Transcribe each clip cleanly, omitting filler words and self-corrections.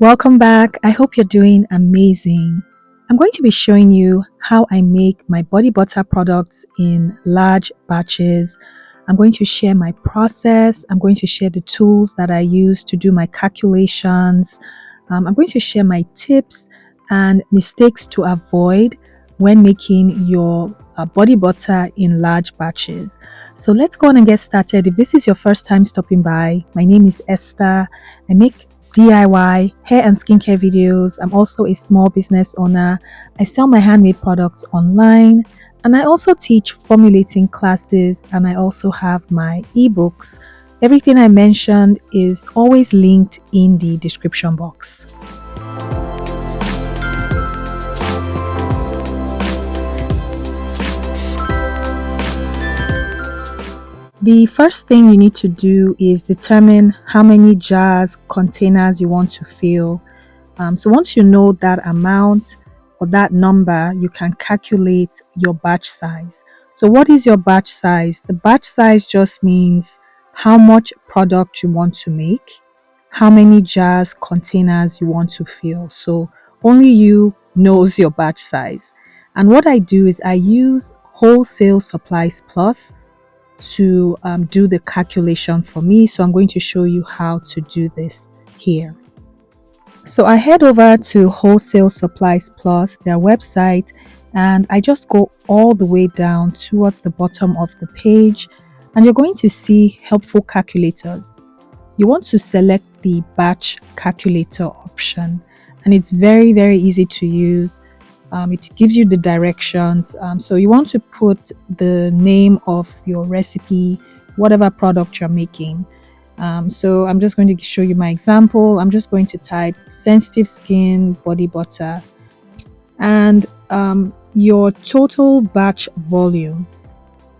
Welcome back. I hope you're doing amazing. I'm going to be showing you how I make my body butter products in large batches. I'm going to share my process. I'm going to share the tools that I use to do my calculations. I'm going to share my tips and mistakes to avoid when making your body butter in large batches. So let's go on and get started. If this is your first time stopping by, my name is Esther. I make DIY hair and skincare videos. I'm also a small business owner. I sell my handmade products online and I also teach formulating classes and I also have my ebooks. Everything I mentioned is always linked in the description box. The first thing you need to do is determine how many jars, containers you want to fill. So once you know that amount or that number, you can calculate your batch size. So what is your batch size? The batch size just means how much product you want to make, how many jars, containers you want to fill. So only you knows your batch size. And what I do is I use Wholesale Supplies Plus to do the calculation for me. So I'm going to show you how to do this here. So I head over to Wholesale Supplies Plus, their website, and I just go all the way down towards the bottom of the page and you're going to see helpful calculators. You want to select the batch calculator option and it's very easy to use. It gives you the directions. So you want to put the name of your recipe, whatever product you're making. So I'm just going to show you my example. I'm just going to type sensitive skin body butter and your total batch volume.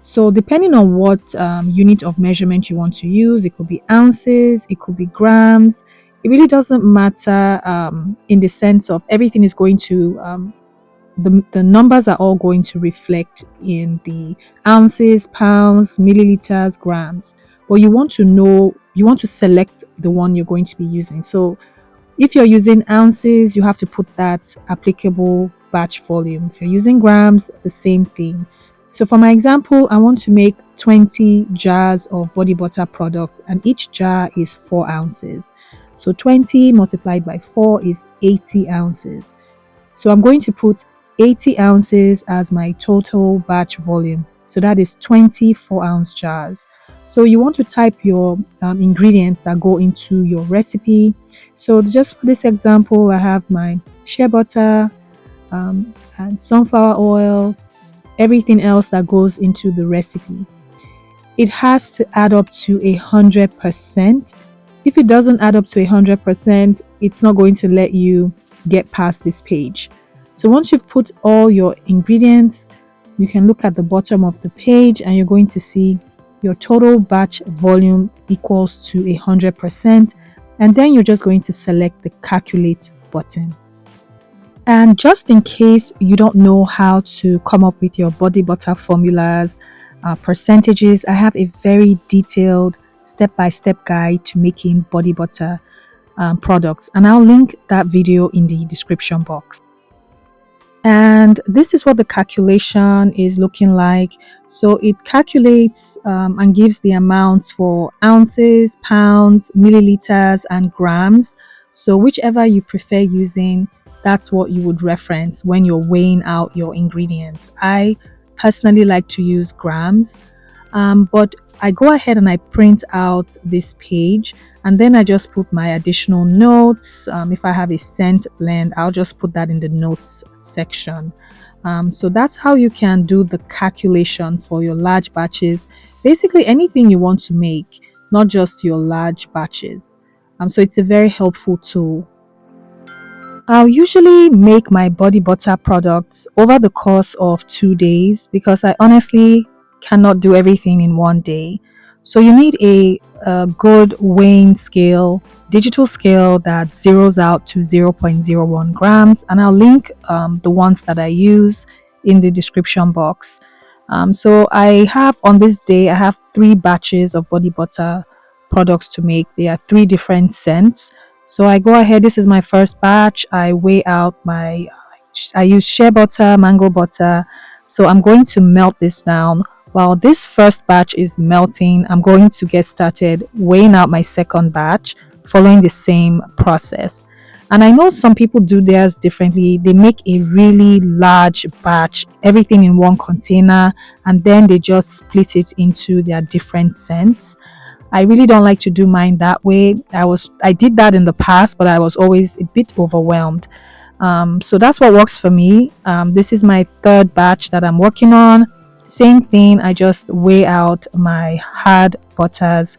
So depending on what unit of measurement you want to use, it could be ounces, it could be grams. It really doesn't matter in the sense of everything is going to the numbers are all going to reflect in the ounces, pounds, milliliters, grams. But you want to know, you want to select the one you're going to be using. So if you're using ounces, you have to put that applicable batch volume. If you're using grams, the same thing. So for my example, I want to make 20 jars of body butter product and each jar is 4 ounces. So 20 multiplied by 4 is 80 ounces. So I'm going to put 80 ounces as my total batch volume. So that is 24-ounce jars. So you want to type your ingredients that go into your recipe. So just for this example, I have my shea butter and sunflower oil, everything else that goes into the recipe. It has to add up to 100%. If it doesn't add up to 100%, it's not going to let you get past this page. So once you've put all your ingredients, you can look at the bottom of the page and you're going to see your total batch volume equals to 100%. And then you're just going to select the calculate button. And just in case you don't know how to come up with your body butter formulas, percentages, I have a very detailed step-by-step guide to making body butter products. And I'll link that video in the description box. And this is what the calculation is looking like. So it calculates and gives the amounts for ounces, pounds, milliliters, and grams. So whichever you prefer using, that's what you would reference when you're weighing out your ingredients. I personally like to use grams, but I go ahead and I print out this page and then I just put my additional notes. If I have a scent blend, I'll just put that in the notes section. So that's how you can do the calculation for your large batches. Basically anything you want to make, not just your large batches. So it's a very helpful tool. I'll usually make my body butter products over the course of 2 days because I honestly cannot do everything in one day. So you need a good weighing scale, digital scale that zeroes out to 0.01 grams, and I'll link the ones that I use in the description box. So I have on this day, I have 3 batches of body butter products to make. They are 3 different scents. So I go ahead, this is my first batch. I use shea butter, mango butter. So I'm going to melt this down. While this first batch is melting, I'm going to get started weighing out my second batch, following the same process. And I know some people do theirs differently. They make a really large batch, everything in one container, and then they just split it into their different scents. I really don't like to do mine that way. I did that in the past, but I was always a bit overwhelmed. So that's what works for me. This is my third batch that I'm working on. Same thing, I just weigh out my hard butters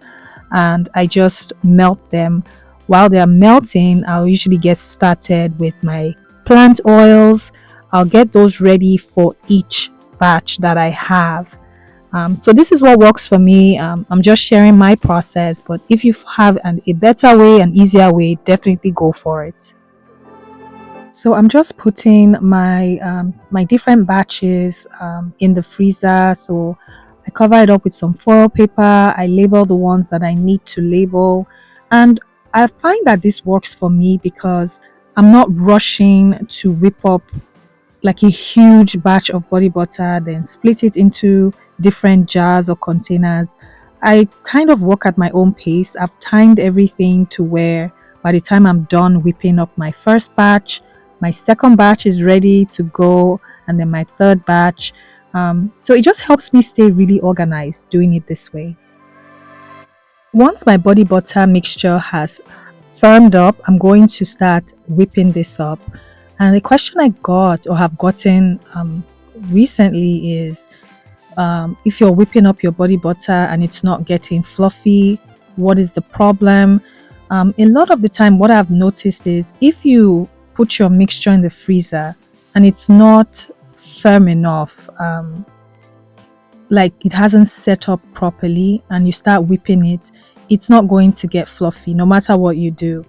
and I just melt them. While they're melting, I'll usually get started with my plant oils. I'll get those ready for each batch that I have. So this is what works for me. I'm just sharing my process, but if you have a better way, an easier way, definitely go for it. So I'm just putting my different batches in the freezer. So I cover it up with some foil paper. I label the ones that I need to label, and I find that this works for me because I'm not rushing to whip up like a huge batch of body butter, then split it into different jars or containers. I kind of work at my own pace. I've timed everything to where by the time I'm done whipping up my first batch, my second batch is ready to go, and then my third batch. So it just helps me stay really organized doing it this way. Once my body butter mixture has firmed up, I'm going to start whipping this up. And the question I got or have gotten recently is if you're whipping up your body butter and it's not getting fluffy, what is the problem? A lot of the time, what I've noticed is if you put your mixture in the freezer and it's not firm enough, like it hasn't set up properly, and you start whipping it, it's not going to get fluffy no matter what you do.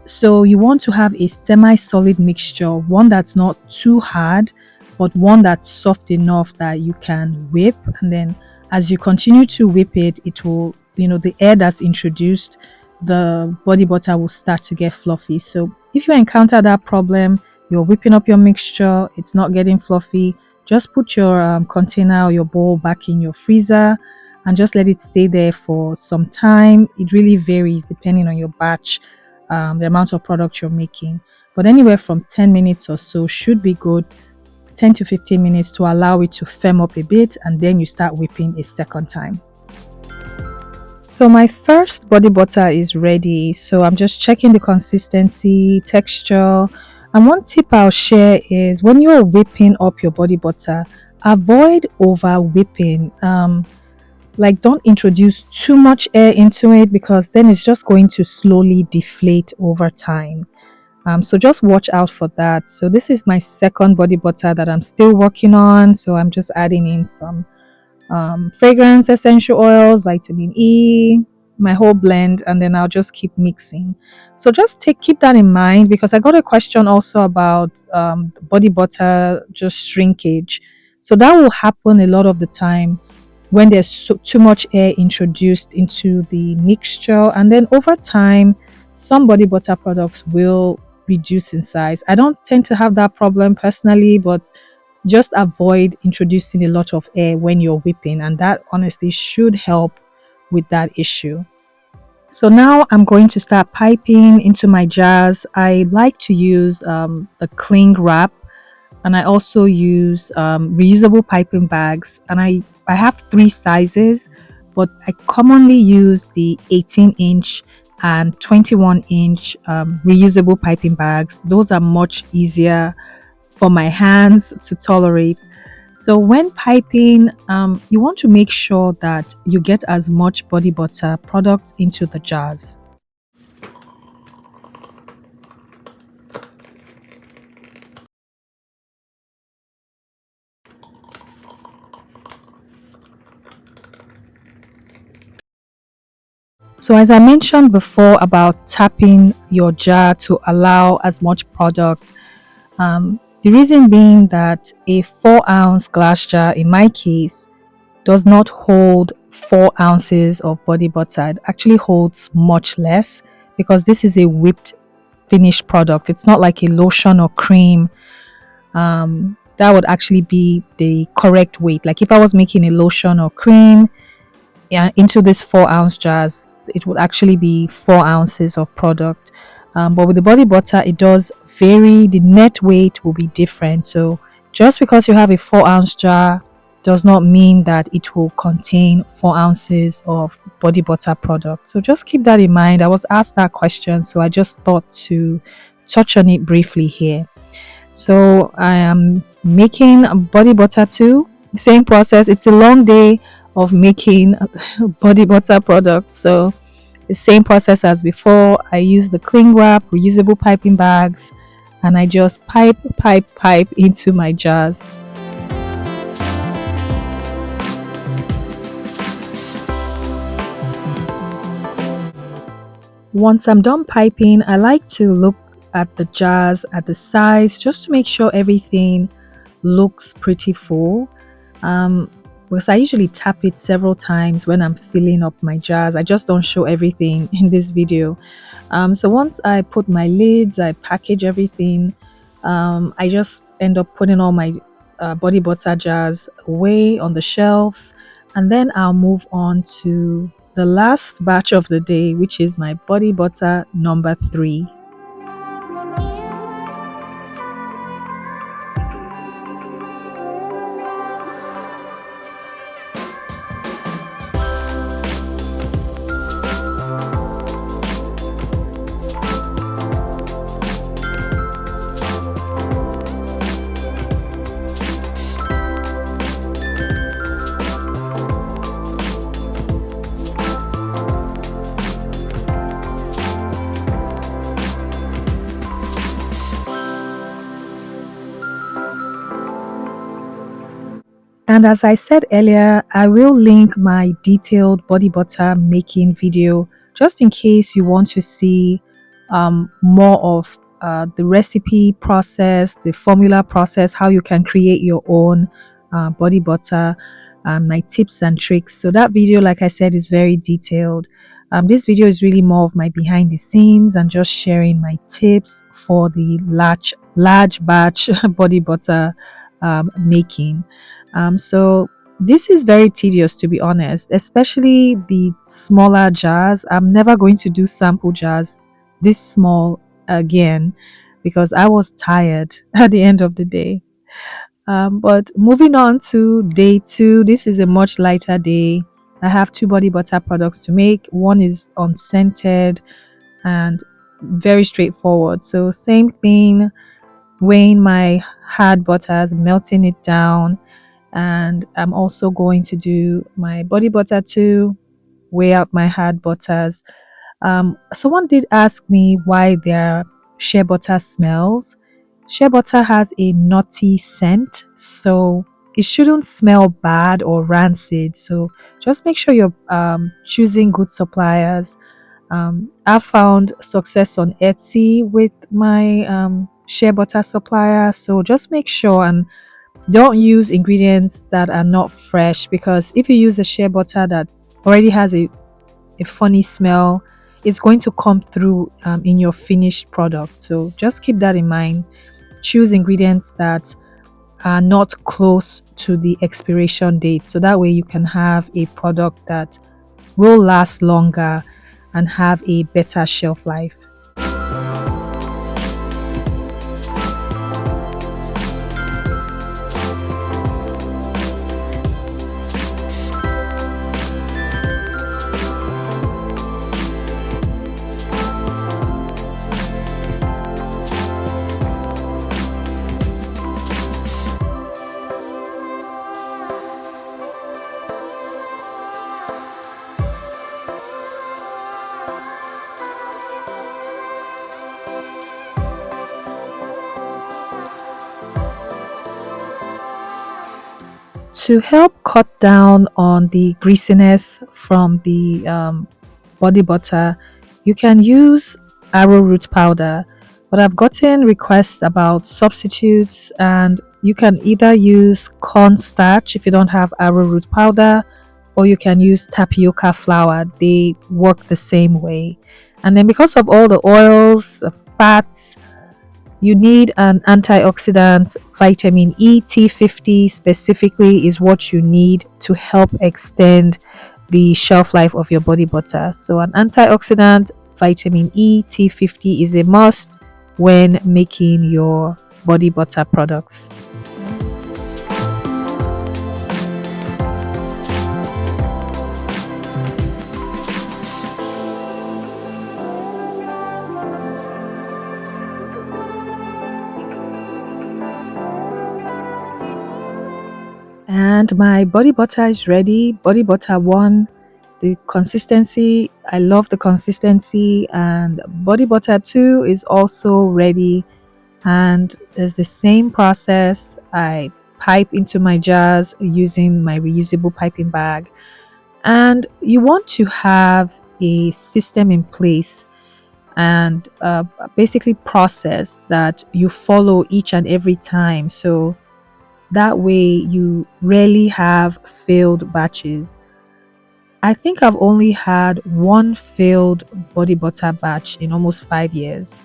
So you want to have a semi-solid mixture, one that's not too hard, but one that's soft enough that you can whip. And then as you continue to whip it, it will, the air that's introduced, the body butter will start to get fluffy. So if you encounter that problem, you're whipping up your mixture, it's not getting fluffy, just put your container or your bowl back in your freezer and just let it stay there for some time. It really varies depending on your batch, the amount of product you're making. But anywhere from 10 minutes or so should be good, 10 to 15 minutes to allow it to firm up a bit, and then you start whipping a second time. So my first body butter is ready. So I'm just checking the consistency, texture. And one tip I'll share is when you're whipping up your body butter, avoid over whipping. Like don't introduce too much air into it because then it's just going to slowly deflate over time. So just watch out for that. So this is my second body butter that I'm still working on. So I'm just adding in some fragrance, essential oils, vitamin E, my whole blend, and then I'll just keep mixing. So just keep that in mind because I got a question also about body butter just shrinkage. So that will happen a lot of the time when there's too much air introduced into the mixture, and then over time some body butter products will reduce in size. I don't tend to have that problem personally, but just avoid introducing a lot of air when you're whipping, and that honestly should help with that issue. So now I'm going to start piping into my jars. I like to use the cling wrap, and I also use reusable piping bags, and I have three sizes, but I commonly use the 18-inch and 21-inch reusable piping bags. Those are much easier for my hands to tolerate. So when piping, you want to make sure that you get as much body butter product into the jars. So as I mentioned before about tapping your jar to allow as much product, the reason being that a 4-ounce glass jar in my case does not hold 4 ounces of body butter. It actually holds much less because this is a whipped finished product. It's not like a lotion or cream. That would actually be the correct weight. Like if I was making a lotion or cream, yeah, into this 4 ounce jars, it would actually be 4 ounces of product. But with the body butter, it does vary. The net weight will be different. So just because you have a 4 ounce jar does not mean that it will contain 4 ounces of body butter product. So just keep that in mind. I was asked that question, so I just thought to touch on it briefly here. So I am making body butter too. Same process. It's a long day of making body butter product. So the same process as before. I use the cling wrap, reusable piping bags, and I just pipe into my jars. Once I'm done piping, I like to look at the jars, at the size, just to make sure everything looks pretty full. Um, because I usually tap it several times when I'm filling up my jars. I just don't show everything in this video. So once I put my lids, I package everything. I just end up putting all my body butter jars away on the shelves, and then I'll move on to the last batch of the day, which is my body butter number 3. And as I said earlier, I will link my detailed body butter making video just in case you want to see more of the recipe process, the formula process, how you can create your own body butter, my tips and tricks. So that video, like I said, is very detailed. This video is really more of my behind the scenes and just sharing my tips for the large batch body butter making. So this is very tedious, to be honest, especially the smaller jars. I'm never going to do sample jars this small again because I was tired at the end of the day. But moving on to day 2, this is a much lighter day. I have 2 body butter products to make. One is unscented and very straightforward. So same thing, weighing my hard butters, melting it down, and I'm also going to do my body butter too, weigh out my hard butters. Someone did ask me why their shea butter smells. Shea butter has a nutty scent, so it shouldn't smell bad or rancid. So just make sure you're choosing good suppliers. I found success on Etsy with my shea butter supplier, so just make sure and don't use ingredients that are not fresh, because if you use a shea butter that already has a funny smell, it's going to come through in your finished product. So just keep that in mind. Choose ingredients that are not close to the expiration date, so that way you can have a product that will last longer and have a better shelf life. To help cut down on the greasiness from the body butter, you can use arrowroot powder. But I've gotten requests about substitutes, and you can either use cornstarch if you don't have arrowroot powder, or you can use tapioca flour. They work the same way. And then because of all the oils, fats, you need an antioxidant. Vitamin E T50 specifically is what you need to help extend the shelf life of your body butter. So an antioxidant, vitamin E T50, is a must when making your body butter products. And my body butter is ready. Body butter one, the consistency, I love the consistency. And body butter two is also ready. And it's the same process. I pipe into my jars using my reusable piping bag. And you want to have a system in place and basically process that you follow each and every time. So that way you rarely have failed batches. I think I've only had one failed body butter batch in almost 5 years.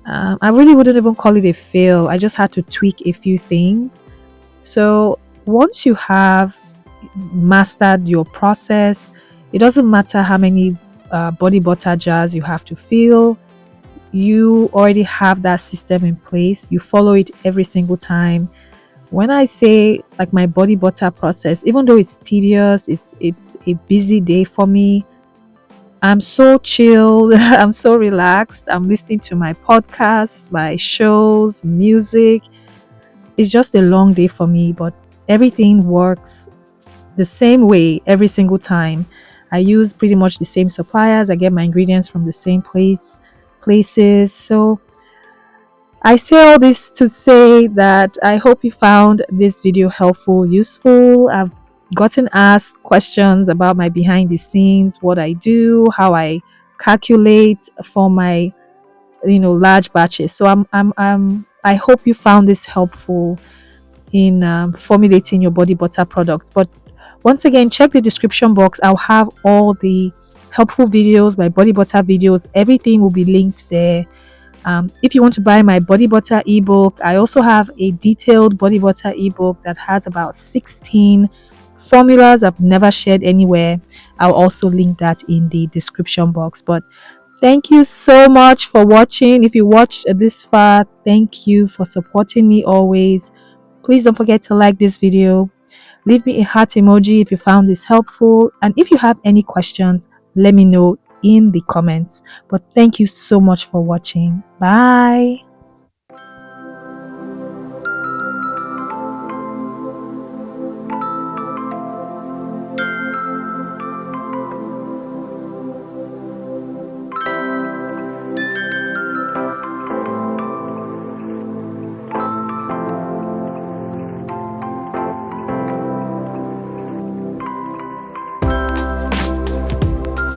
I really wouldn't even call it a fail. I just had to tweak a few things. So once you have mastered your process, it doesn't matter how many body butter jars you have to fill. You already have that system in place. You follow it every single time. When I say like my body butter process, even though it's tedious, it's a busy day for me, I'm so chilled, I'm so relaxed. I'm listening to my podcasts, my shows, music. It's just a long day for me, but everything works the same way every single time. I use pretty much the same suppliers. I get my ingredients from the same places. So I say all this to say that I hope you found this video helpful, useful. I've gotten asked questions about my behind the scenes, what I do, how I calculate for my large batches. So I hope you found this helpful in formulating your body butter products. But once again, check the description box. I'll have all the helpful videos, my body butter videos, everything will be linked there. If you want to buy my body butter ebook, I also have a detailed body butter ebook that has about 16 formulas I've never shared anywhere. I'll also link that in the description box. But thank you so much for watching. If you watched this far, thank you for supporting me always. Please don't forget to like this video. Leave me a heart emoji if you found this helpful. And if you have any questions, let me know in the comments. But thank you so much for watching. Bye.